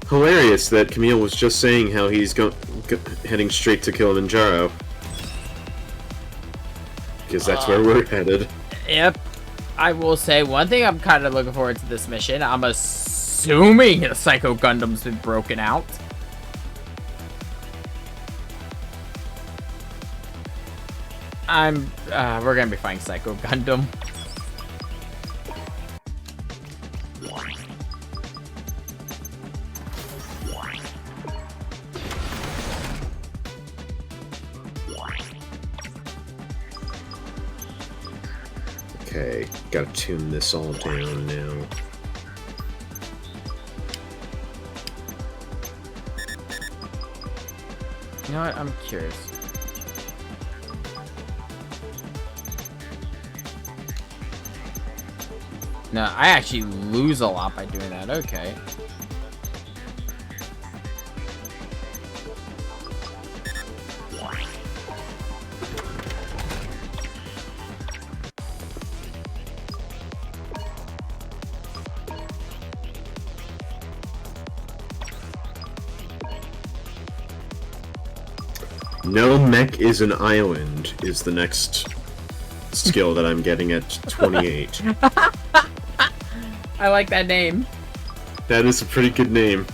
hilarious that Camille was just saying how he's heading straight to Kilimanjaro. Because that's where we're headed. Yep. I will say one thing I'm kind of looking forward to this mission. I'm assuming the Psycho Gundam's been broken out. We're gonna be fighting Psycho Gundam. Okay, gotta tune this all down now. You know what? I'm curious. No, I actually lose a lot by doing that. Okay. No mech is an island is the next skill that I'm getting at 28. I like that name. That is a pretty good name.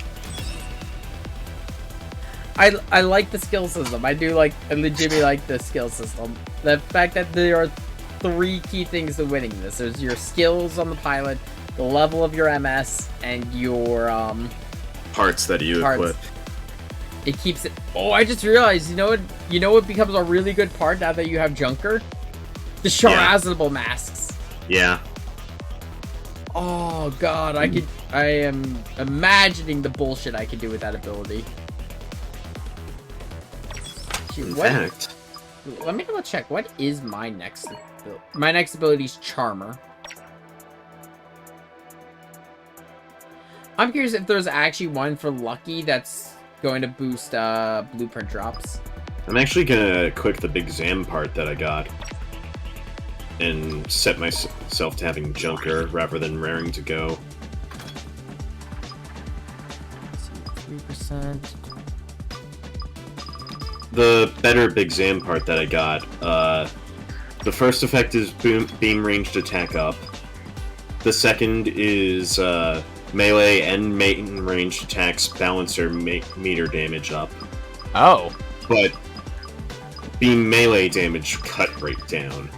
I like the skill system. I legitimately like the skill system. The fact that there are 3 key things to winning this. There's your skills on the pilot, the level of your MS, and your Parts that you equip. It keeps it. Oh, I just realized. You know what becomes a really good part now that you have Junker? The Sharazable masks. Yeah. Oh god, I am imagining the bullshit I could do with that ability. In fact, let me double check. What is my next ability? My next ability is Charmer. I'm curious if there's actually one for Lucky that's going to boost blueprint drops. I'm actually gonna click the big Zam part that I got and set myself to having Junker rather than raring to go. 3%. The better big Zam part that I got, the first effect is beam ranged attack up. The second is melee and main ranged attacks balancer meter damage up. Oh. But beam melee damage cut rate down.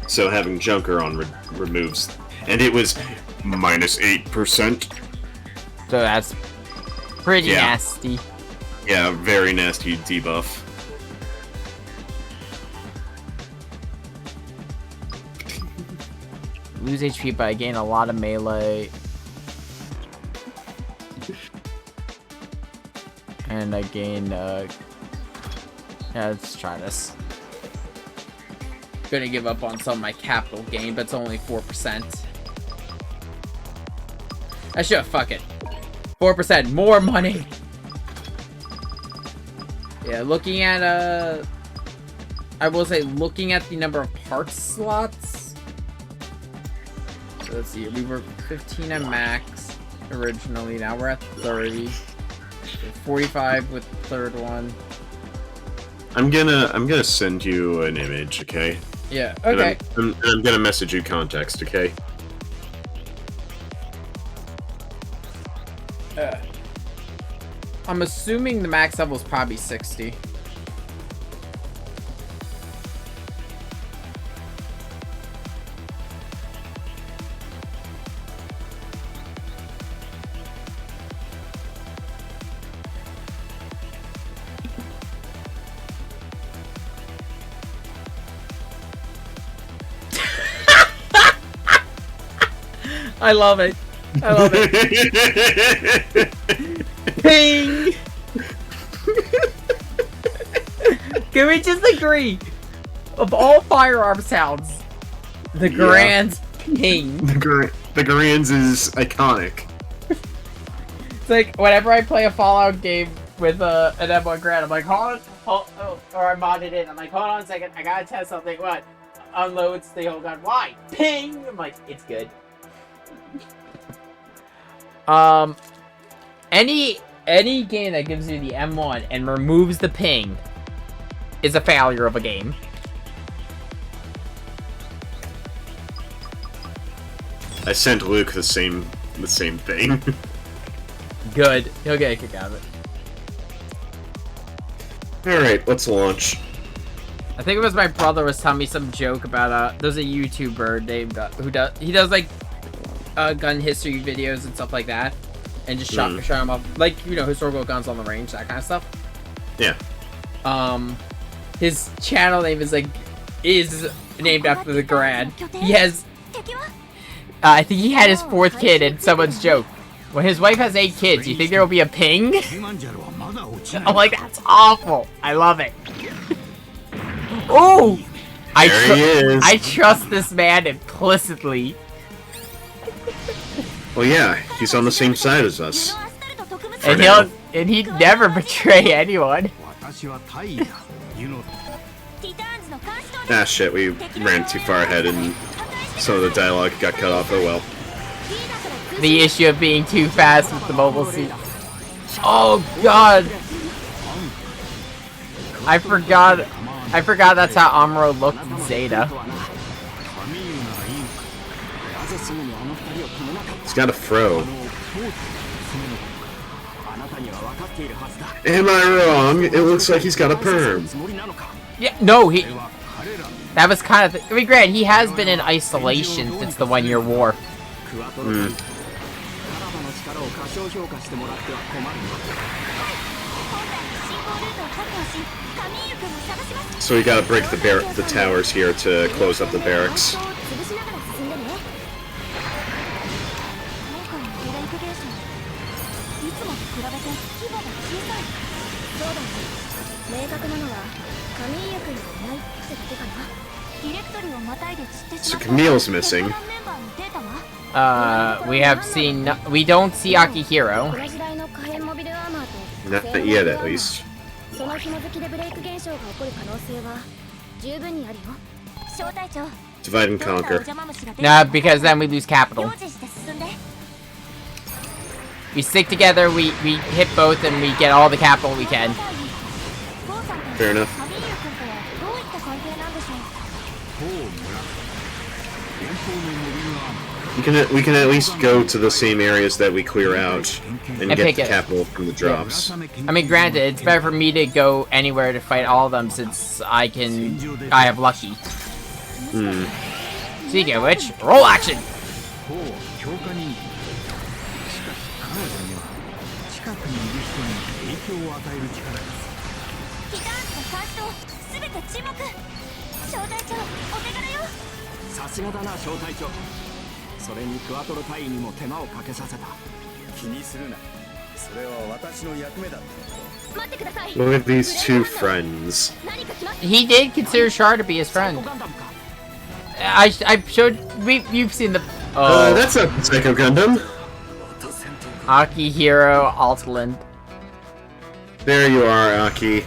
So having Junker on removes, and it was -8%. So that's pretty nasty. Yeah, very nasty debuff. Lose HP, but I gain a lot of melee. And I gain, yeah, let's try this. Gonna give up on some of my capital gain, but it's only 4%. Fuck it. 4%, more money! Yeah, looking at, I will say, looking at the number of parts slots. So let's see, we were 15 at max originally, now we're at 30. 45 with the third one. I'm gonna send you an image, okay? Yeah, okay. And I'm gonna message you context, okay? I'm assuming the max level is probably 60. I love it. I love it. Ping! Can we just agree? Of all firearm sounds, the Garand's ping. The Garand's is iconic. It's like whenever I play a Fallout game with an M1 Garand, I'm like, or I modded it. I'm like, hold on a second, I gotta test something. What? Unloads the whole gun. Why? Ping! I'm like, it's good. Any game that gives you the M1 and removes the ping is a failure of a game. I sent Luke the same thing. Good. He'll get a kick out of it. Alright, let's launch. I think it was my brother was telling me some joke about there's a YouTuber named he does like gun history videos and stuff like that, and just shot him up, like, you know, historical guns on the range, that kind of stuff. Yeah. His channel name is named after the grad. He has I think he had his 4th kid, and someone's joke, when his wife has 8 kids, you think there will be a ping? I'm like, that's awful. I love it. Oh! I trust this man implicitly. Well, yeah, he's on the same side as us. And he'd never betray anyone. Ah, shit, we ran too far ahead and some of the dialogue got cut off. Oh well. The issue of being too fast with the mobile suit. Oh god! I forgot that's how Amuro looked in Zeta. He's got a fro. Am I wrong? It looks like he's got a perm. Yeah, no, that was kind of... I mean, granted, he has been in isolation since the 1-year war. So we gotta break the towers here to close up the barracks. So Camille's missing. We don't see Akihiro. Not yet, at least. Divide and conquer. Nah, because then we lose capital. We stick together, we hit both, and we get all the capital we can. Fair enough. We can at least go to the same areas that we clear out and get the capital from the drops. I mean, granted, it's better for me to go anywhere to fight all of them since I have lucky. Speaking of which, roll action! Look at these two friends. He did consider Char to be his friend. I showed... You've seen the... Oh. That's not Psycho Gundam. Akihiro Altland. There you are, Aki.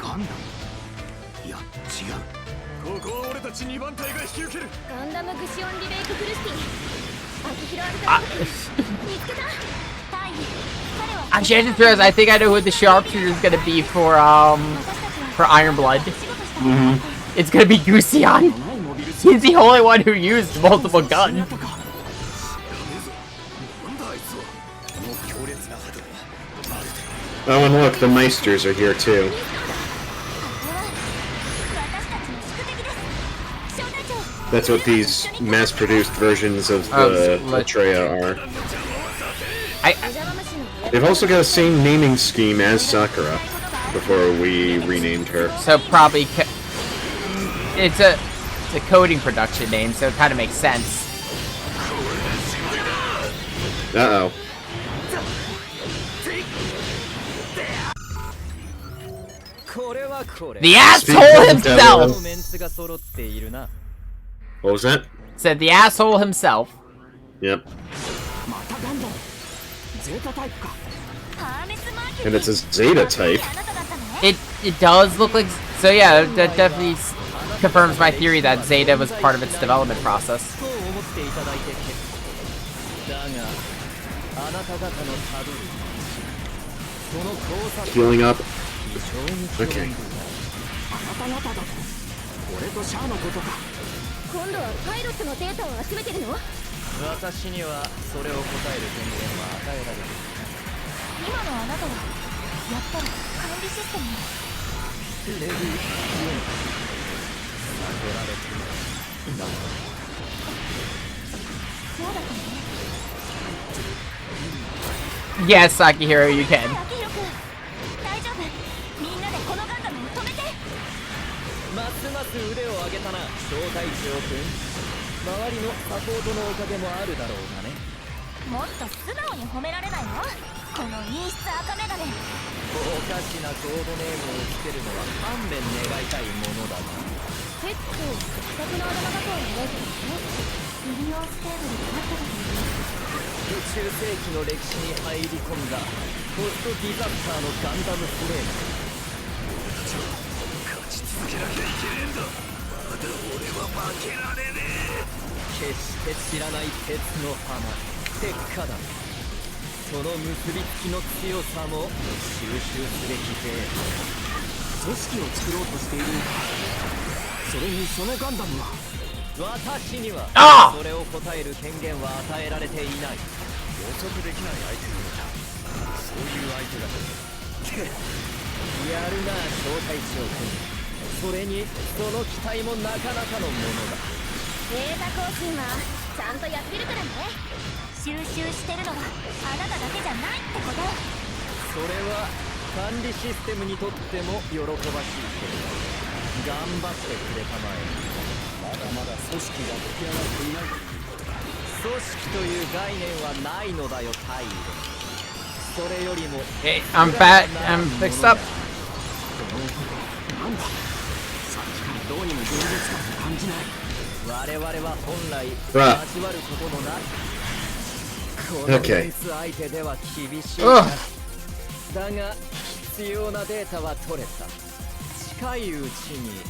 Actually, I just realized I think I know who the sharpshooter is gonna be for Iron Blood. It's gonna be Gusion. He's the only one who used multiple guns. Oh, and look, the Meisters are here too. That's what these mass-produced versions of the Atreya are. They've also got the same naming scheme as Sakura before we renamed her. So probably it's a coding production name, so it kind of makes sense. Uh-oh. The asshole himself! What was that? Said the asshole himself. Yep. And it's a Zeta type. It does look like... So yeah, that definitely confirms my theory that Zeta was part of its development process. Healing up. Okay. 今度はパイロットのデータを集めてるの？私にはそれを答える権限は与えられる。今のあなたはやっぱり管理システムにレディー・ユン悟られている。そうだったのね。 Yes, Akihiro, you can. アキヒロ君、大丈夫。みんなでこのガンダムを止めて。ますます腕を上げたな、小隊長君。周りのサポートのおかげもあるだろうがね。もっと素直に褒められないの？この陰湿赤メガネ。おかしなコードネームをつけるのは勘弁願いたいものだが。結構独特なあだ名だとは思うけどね。ミリオンスケールで勝った時に宇宙世紀の歴史に入り込んだポストディザスターのガンダムフレーム。勝ち続けなきゃいけねえんだ。まだ俺は負けられねえ。決して知らない鉄の浜鉄火だ。その結びつきの強さも収集すべきで、組織を作ろうとしているのか。それにそのガンダムは私にはそれを答える権限は与えられていない。予測できない相手だ。そういう相手だ。やるな小隊長君。それにその機体もなかなかのものだ。データ更新はちゃんとやってるからね。収集してるのはあなただけじゃないってこと。それは管理システムにとっても喜ばしいけど、頑張ってくれたまえ。まだまだ組織が出来上がっていない。組織という概念はないのだよタイル。それよりも Hey, I'm back. I'm fixed up. なんだ。さっきからどうにも現実感を感じない。我々は本来わ交わることのないこの Okay. レース相手では厳しい Ugh. だが必要なデータは取れた。近いうちに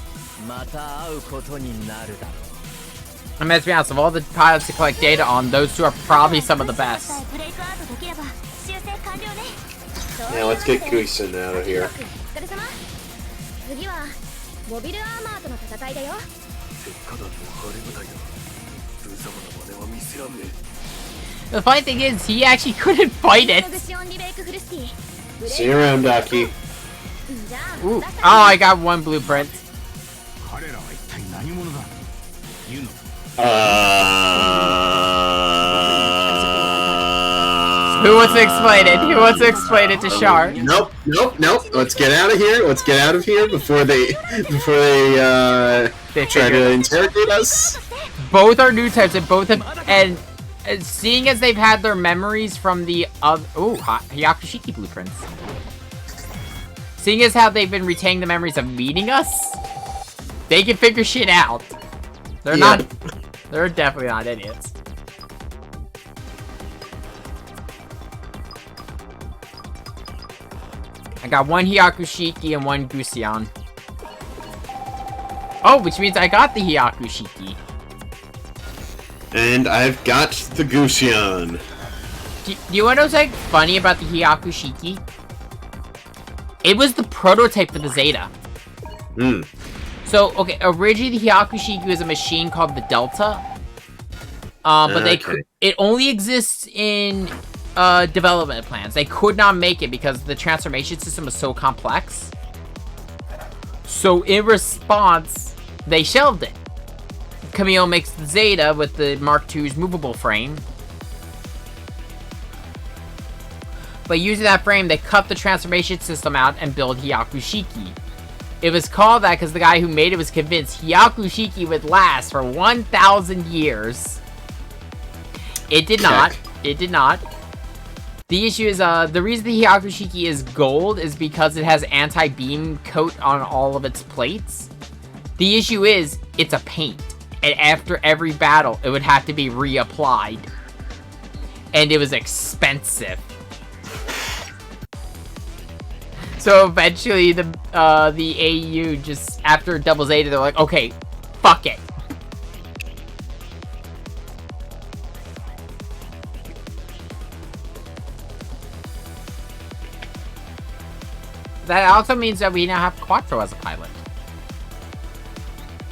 また会うことになるだろう。I mean, to be honest, of all the pilots to collect data on, those two are probably some of the best. ブレイクアウトできれば修正完了ね。 Now let's get Guisen out of here. お疲れ様。次はモビルアーマーとの戦いだよ。鉄火団の晴れ舞台だ。無様な真似は見せらんねえ。 The funny thing is, he actually couldn't fight it. グシオンリベイクフルスティ。 See you around, Daki. じゃあ Ooh. Oh, I got one blueprint. 彼らは一体何者だ。ユノ。Who wants to explain it? Who wants to explain it to Shar? Nope, nope, nope. Let's get out of here. Let's get out of here before they They try figure to it. interrogate us. Both are new types, and both have, and seeing as they've had their memories from the Hyakushiki blueprints. Seeing as how they've been retaining the memories of meeting us, they can figure shit out. They're Yeah. not. They're definitely not idiots. I got one Hyakushiki and one Gusion. Oh, which means I got the Hyakushiki. And I've got the Gusion. Do you want to know something funny about the Hyakushiki? It was the prototype for the Zeta. Hmm. So, okay, originally the Hyakushiki was a machine called the Delta. But it only exists in development plans. They could not make it because the transformation system was so complex. So in response, they shelved it. Camille makes the Zeta with the Mark II's movable frame. But using that frame, they cut the transformation system out and built Hyakushiki. It was called that because the guy who made it was convinced Hyakushiki would last for 1,000 years. It did not. It did not. The issue is, the reason the Hyakushiki is gold is because it has anti-beam coat on all of its plates. The issue is, it's a paint. And after every battle, it would have to be reapplied. And it was expensive. So eventually, the AU just, after Double Zeta, they're like, okay, fuck it. that also means that we now have Quattro as a pilot.